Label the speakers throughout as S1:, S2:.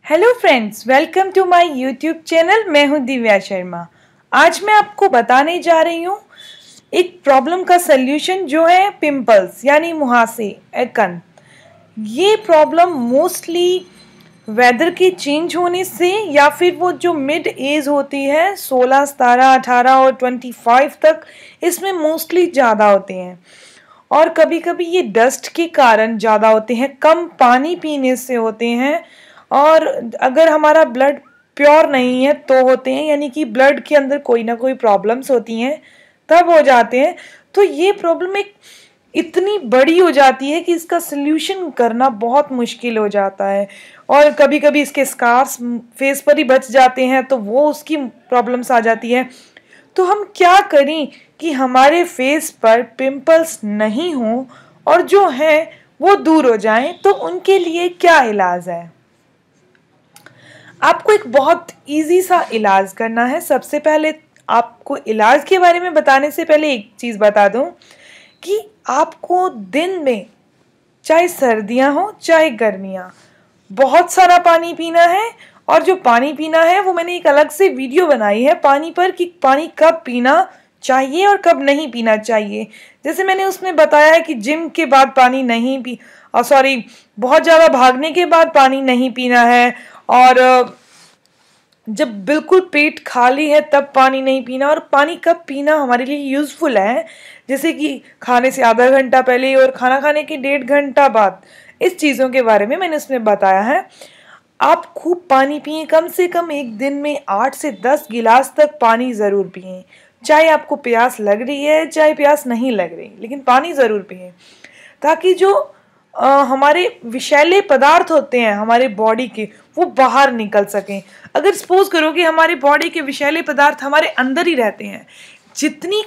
S1: Hello friends, welcome to my YouTube channel. मैं हूं दिव्या शर्मा। आज मैं आपको बताने जा रही हूं एक प्रॉब्लम का सल्यूशन जो है पिंपल्स यानी मुहासे, एक्न। ये प्रॉब्लम मोस्टली वेदर के चेंज होने से या फिर वो जो मिड एज होती है 16, 17, 18 और 25 तक, इसमें मोस्टली ज़्यादा होते हैं। और कभी कभी ये डस्ट के कारण ज़्यादा होते हैं, कम पानी पीने से होते हैं, और अगर हमारा ब्लड प्योर नहीं है तो होते हैं, यानी कि ब्लड के अंदर कोई ना कोई प्रॉब्लम्स होती हैं तब हो जाते हैं। तो ये प्रॉब्लम एक इतनी बड़ी हो जाती है कि इसका सल्यूशन करना बहुत मुश्किल हो जाता है, और कभी कभी इसके स्कार्स फेस पर ही बच जाते हैं तो वो उसकी प्रॉब्लम्स आ जाती है। तो हम क्या करें कि हमारे फेस पर पिंपल्स नहीं हो और जो है वो दूर हो जाएं? तो उनके लिए क्या इलाज है? आपको एक बहुत इजी सा इलाज करना है। सबसे पहले आपको इलाज के बारे में बताने से पहले एक चीज़ बता दूं कि आपको दिन में, चाहे सर्दियां हो चाहे गर्मियां, बहुत सारा पानी पीना है। और जो पानी पीना है वो मैंने एक अलग से वीडियो बनाई है पानी पर, कि पानी कब पीना चाहिए और कब नहीं पीना चाहिए। जैसे मैंने उसमें बताया है कि जिम के बाद पानी नहीं पी सॉरी बहुत ज़्यादा भागने के बाद पानी नहीं पीना है, और जब बिल्कुल पेट खाली है तब पानी नहीं पीना। और पानी कब पीना हमारे लिए यूज़फुल है, जैसे कि खाने से आधा घंटा पहले और खाना खाने के 1.5 घंटा बाद। इस चीज़ों के बारे में मैंने उसमें बताया है। आप खूब पानी पिए, कम से कम एक दिन में 8 से 10 गिलास तक पानी ज़रूर पिए। चाहे आपको प्यास लग रही है चाहे प्यास नहीं लग रही, लेकिन पानी ज़रूर पिए, ताकि जो हमारे विषैले पदार्थ होते हैं हमारे बॉडी के, वो बाहर निकल सकें। अगर सपोज करो कि हमारी बॉडी के विषैले पदार्थ हमारे अंदर ही रहते हैं, जितनी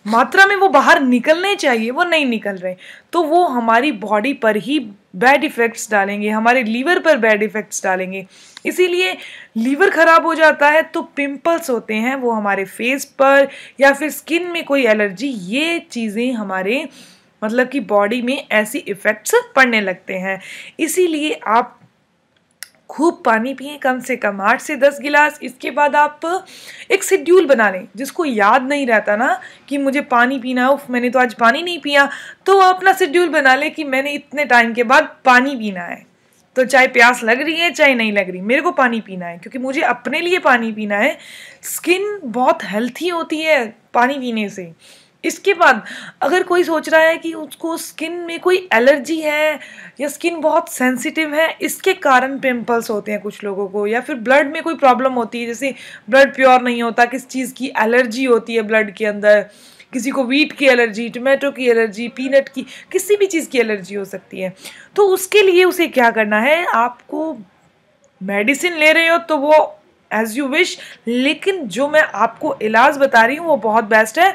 S1: मात्रा में वो बाहर निकलने चाहिए वो नहीं निकल रहे, तो वो हमारी बॉडी पर ही बैड इफ़ेक्ट्स डालेंगे, हमारे लीवर पर बैड इफ़ेक्ट्स डालेंगे। इसीलिए लीवर ख़राब हो जाता है तो पिंपल्स होते हैं, वो हमारे फेस पर या फिर स्किन में कोई एलर्जी, ये चीज़ें हमारे मतलब कि बॉडी में ऐसी इफ़ेक्ट्स पड़ने लगते हैं। इसीलिए आप खूब पानी पिए, कम से कम 8 से 10 गिलास। इसके बाद आप एक शेड्यूल बना लें। जिसको याद नहीं रहता ना कि मुझे पानी पीना है, मैंने तो आज पानी नहीं पिया, तो अपना शेड्यूल बना ले कि मैंने इतने टाइम के बाद पानी पीना है। तो चाहे प्यास लग रही है चाहे नहीं लग रही, मेरे को पानी पीना है, क्योंकि मुझे अपने लिए पानी पीना है। स्किन बहुत हेल्थी होती है पानी पीने से। इसके बाद अगर कोई सोच रहा है कि उसको स्किन में कोई एलर्जी है या स्किन बहुत सेंसिटिव है, इसके कारण पिंपल्स होते हैं कुछ लोगों को, या फिर ब्लड में कोई प्रॉब्लम होती है, जैसे ब्लड प्योर नहीं होता, किस चीज़ की एलर्जी होती है ब्लड के अंदर, किसी को वीट की एलर्जी, टोमेटो की एलर्जी, पीनट की, किसी भी चीज़ की एलर्जी हो सकती है। तो उसके लिए उसे क्या करना है, आपको मेडिसिन ले रहे हो तो वो एज यू विश, लेकिन जो मैं आपको इलाज बता रही हूँ वो बहुत बेस्ट है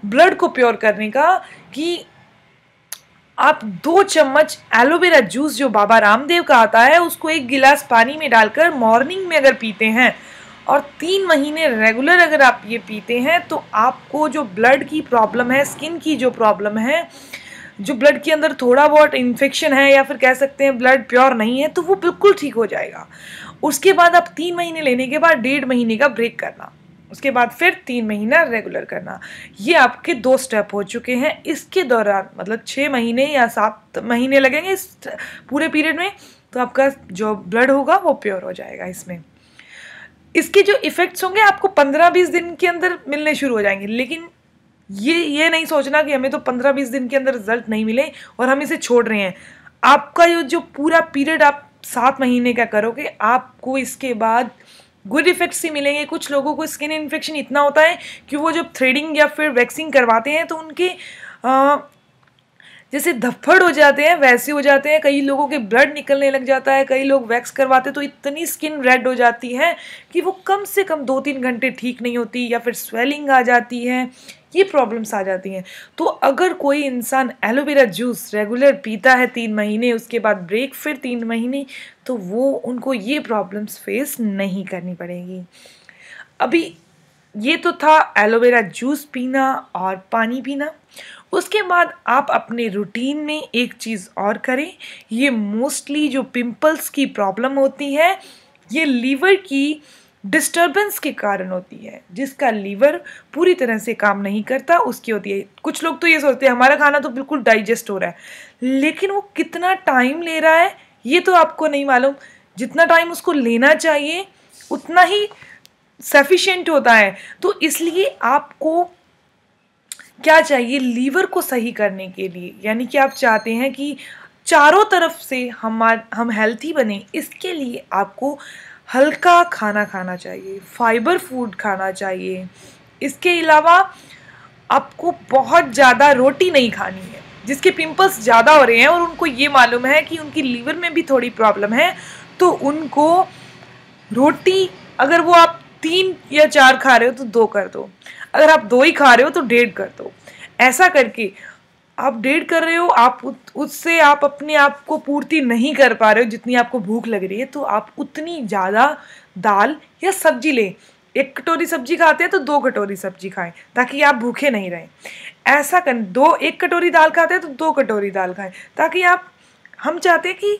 S1: ब्लड को प्योर करने का। कि आप 2 चम्मच एलोवेरा जूस जो बाबा रामदेव का आता है, उसको 1 गिलास पानी में डालकर मॉर्निंग में अगर पीते हैं और 3 महीने रेगुलर अगर आप ये पीते हैं, तो आपको जो ब्लड की प्रॉब्लम है, स्किन की जो प्रॉब्लम है, जो ब्लड के अंदर थोड़ा बहुत इन्फेक्शन है या फिर कह सकते हैं ब्लड प्योर नहीं है, तो वो बिल्कुल ठीक हो जाएगा। उसके बाद आप 3 महीने लेने के बाद 1.5 महीने का ब्रेक करना, उसके बाद फिर 3 महीना रेगुलर करना। ये आपके 2 स्टेप हो चुके हैं। इसके दौरान मतलब 6 महीने या 7 महीने लगेंगे इस पूरे पीरियड में, तो आपका जो ब्लड होगा वो प्योर हो जाएगा। इसमें इसके जो इफ़ेक्ट्स होंगे आपको 15-20 दिन के अंदर मिलने शुरू हो जाएंगे। लेकिन ये नहीं सोचना कि हमें तो 15-20 दिन के अंदर रिजल्ट नहीं मिले और हम इसे छोड़ रहे हैं। आपका ये जो पूरा पीरियड आप 7 महीने का करोगे, आपको इसके बाद गुड इफेक्ट्स ही मिलेंगे। कुछ लोगों को स्किन इन्फेक्शन इतना होता है कि वो जब थ्रेडिंग या फिर वैक्सिंग करवाते हैं तो उनके जैसे धब्बड़ हो जाते हैं वैसे हो जाते हैं। कई लोगों के ब्लड निकलने लग जाता है। कई लोग वैक्स करवाते तो इतनी स्किन रेड हो जाती है कि वो कम से कम 2-3 घंटे ठीक नहीं होती, या फिर स्वेलिंग आ जाती है, ये प्रॉब्लम्स आ जाती हैं। तो अगर कोई इंसान एलोवेरा जूस रेगुलर पीता है 3 महीने, उसके बाद ब्रेक फिर 3 महीने, तो वो उनको ये प्रॉब्लम्स फेस नहीं करनी पड़ेगी। अभी ये तो था एलोवेरा जूस पीना और पानी पीना। उसके बाद आप अपने रूटीन में एक चीज़ और करें। ये मोस्टली जो पिंपल्स की प्रॉब्लम होती है ये लीवर की डिस्टर्बेंस के कारण होती है, जिसका लीवर पूरी तरह से काम नहीं करता उसकी होती है। कुछ लोग तो ये सोचते हैं हमारा खाना तो बिल्कुल डाइजेस्ट हो रहा है, लेकिन वो कितना टाइम ले रहा है ये तो आपको नहीं मालूम। जितना टाइम उसको लेना चाहिए उतना ही सफिशिएंट होता है। तो इसलिए आपको क्या चाहिए, लीवर को सही करने के लिए, यानी कि आप चाहते हैं कि चारों तरफ से हम हेल्थी बने, इसके लिए आपको हल्का खाना खाना चाहिए, फाइबर फूड खाना चाहिए। इसके अलावा आपको बहुत ज़्यादा रोटी नहीं खानी है। जिसके पिंपल्स ज़्यादा हो रहे हैं और उनको ये मालूम है कि उनकी लीवर में भी थोड़ी प्रॉब्लम है, तो उनको रोटी अगर वो आप 3 या 4 खा रहे हो तो 2 कर दो, अगर आप 2 ही खा रहे हो तो 1.5 कर दो। ऐसा करके आप 1.5 कर रहे हो, आप उससे आप अपने आप को पूर्ति नहीं कर पा रहे हो जितनी आपको भूख लग रही है, तो आप उतनी ज़्यादा दाल या सब्जी लें। 1 कटोरी सब्जी खाते हैं तो 2 कटोरी सब्जी खाएं ताकि आप भूखे नहीं रहें। ऐसा कर 1 कटोरी दाल खाते हैं तो 2 कटोरी दाल खाएं, ताकि हम चाहते हैं कि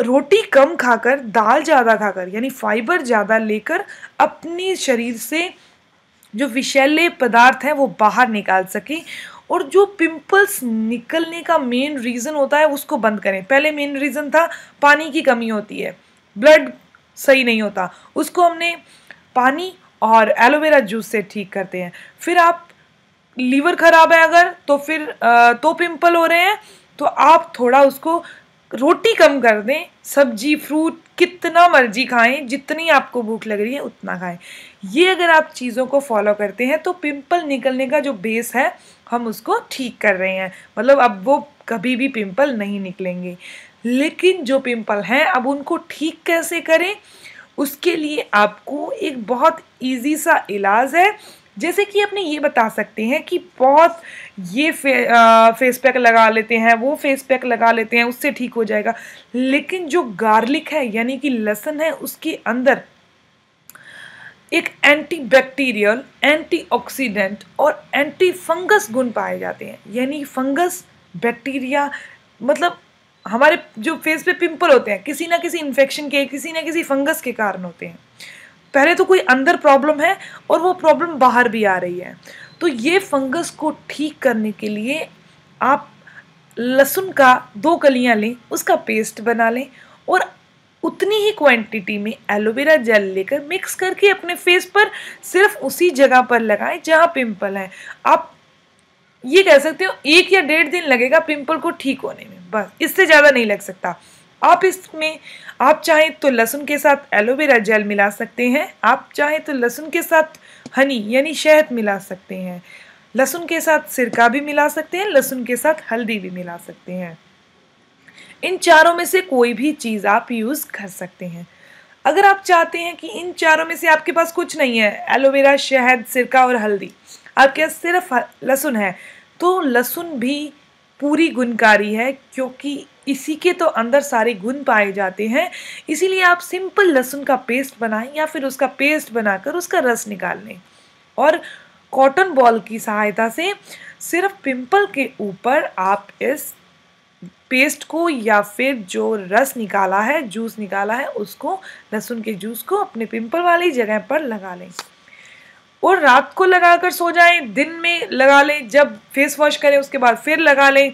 S1: रोटी कम खाकर दाल ज़्यादा खाकर, यानी फाइबर ज़्यादा लेकर अपनी शरीर से जो विषैले पदार्थ हैं वो बाहर निकाल सकें। और जो पिंपल्स निकलने का मेन रीज़न होता है उसको बंद करें। पहले मेन रीज़न था पानी की कमी होती है, ब्लड सही नहीं होता, उसको हमने पानी और एलोवेरा जूस से ठीक करते हैं। फिर आप लीवर ख़राब है अगर तो फिर तो पिंपल हो रहे हैं तो आप थोड़ा उसको रोटी कम कर दें, सब्जी फ्रूट कितना मर्जी खाएं, जितनी आपको भूख लग रही है उतना खाएं। ये अगर आप चीज़ों को फॉलो करते हैं तो पिंपल निकलने का जो बेस है हम उसको ठीक कर रहे हैं, मतलब अब वो कभी भी पिंपल नहीं निकलेंगे। लेकिन जो पिंपल हैं अब उनको ठीक कैसे करें, उसके लिए आपको एक बहुत इजी सा इलाज है। जैसे कि अपने ये बता सकते हैं कि बहुत ये फेस पैक लगा लेते हैं, वो फेस पैक लगा लेते हैं, उससे ठीक हो जाएगा। लेकिन जो गार्लिक है यानी कि लहसुन है, उसके अंदर एक एंटीबैक्टीरियल, एंटीऑक्सीडेंट और एंटी फंगस गुण पाए जाते हैं। यानी फंगस, बैक्टीरिया, मतलब हमारे जो फेस पे पिंपल होते हैं किसी ना किसी इन्फेक्शन के, किसी ना किसी फंगस के कारण होते हैं। पहले तो कोई अंदर प्रॉब्लम है और वो प्रॉब्लम बाहर भी आ रही है। तो ये फंगस को ठीक करने के लिए आप लहसुन का 2 कलियां लें, उसका पेस्ट बना लें और उतनी ही क्वांटिटी में एलोवेरा जेल लेकर मिक्स करके अपने फेस पर सिर्फ उसी जगह पर लगाएं जहां पिंपल है। आप ये कह सकते हो 1 या 1.5 दिन लगेगा पिंपल को ठीक होने में, बस इससे ज़्यादा नहीं लग सकता। आप चाहें तो लहसुन के साथ एलोवेरा जेल मिला सकते हैं, आप चाहें तो लहसुन के साथ हनी यानी शहद मिला सकते हैं, लहसुन के साथ सिरका भी मिला सकते हैं, लहसुन के साथ हल्दी भी मिला सकते हैं। इन चारों में से कोई भी चीज़ आप यूज़ कर सकते हैं। अगर आप चाहते हैं कि इन चारों में से आपके पास कुछ नहीं है, एलोवेरा, शहद, सिरका और हल्दी, आपके पास सिर्फ लहसुन है, तो लहसुन भी पूरी गुणकारी है क्योंकि इसी के तो अंदर सारे गुण पाए जाते हैं। इसीलिए आप सिंपल लहसुन का पेस्ट बनाएं या फिर उसका पेस्ट बनाकर उसका रस निकाल लें और कॉटन बॉल की सहायता से सिर्फ पिंपल के ऊपर आप इस पेस्ट को या फिर जो रस निकाला है, जूस निकाला है, उसको, लहसुन के जूस को अपने पिंपल वाली जगह पर लगा लें और रात को लगाकर सो जाएं, दिन में लगा लें, जब फेस वॉश करें उसके बाद फिर लगा लें।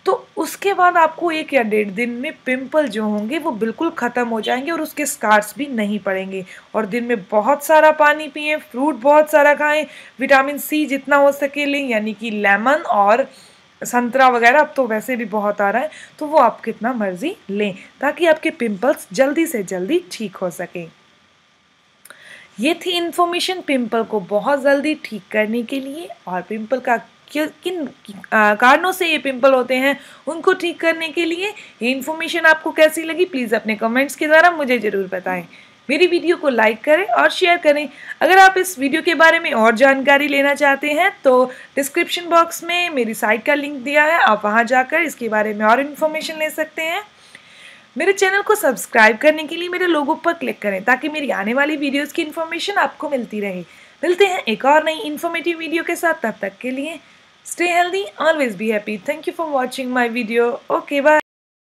S1: तो उसके बाद आपको 1 या 1.5 दिन में पिंपल जो होंगे वो बिल्कुल ख़त्म हो जाएंगे और उसके स्कार्स भी नहीं पड़ेंगे। और दिन में बहुत सारा पानी पिएं, फ्रूट बहुत सारा खाएं, विटामिन सी जितना हो सके लें, यानी कि लेमन और संतरा वगैरह, अब तो वैसे भी बहुत आ रहा है तो वो आप कितना मर्जी लें ताकि आपके पिंपल्स जल्दी से जल्दी ठीक हो सके। ये थी इन्फॉर्मेशन पिंपल को बहुत जल्दी ठीक करने के लिए और पिंपल का किन कारणों से ये पिंपल होते हैं उनको ठीक करने के लिए। ये इन्फॉर्मेशन आपको कैसी लगी प्लीज़ अपने कमेंट्स के द्वारा मुझे ज़रूर बताएं। मेरी वीडियो को लाइक करें और शेयर करें। अगर आप इस वीडियो के बारे में और जानकारी लेना चाहते हैं तो डिस्क्रिप्शन बॉक्स में मेरी साइट का लिंक दिया है, आप वहां जाकर इसके बारे में और इन्फॉर्मेशन ले सकते हैं। मेरे चैनल को सब्सक्राइब करने के लिए मेरे लोगो पर क्लिक करें ताकि मेरी आने वाली वीडियोस की इन्फॉर्मेशन आपको मिलती रहे। मिलते हैं एक और नई इन्फॉर्मेटिव वीडियो के साथ, तब तक के लिए Stay healthy, always be happy. Thank you for watching my video. Okay, bye.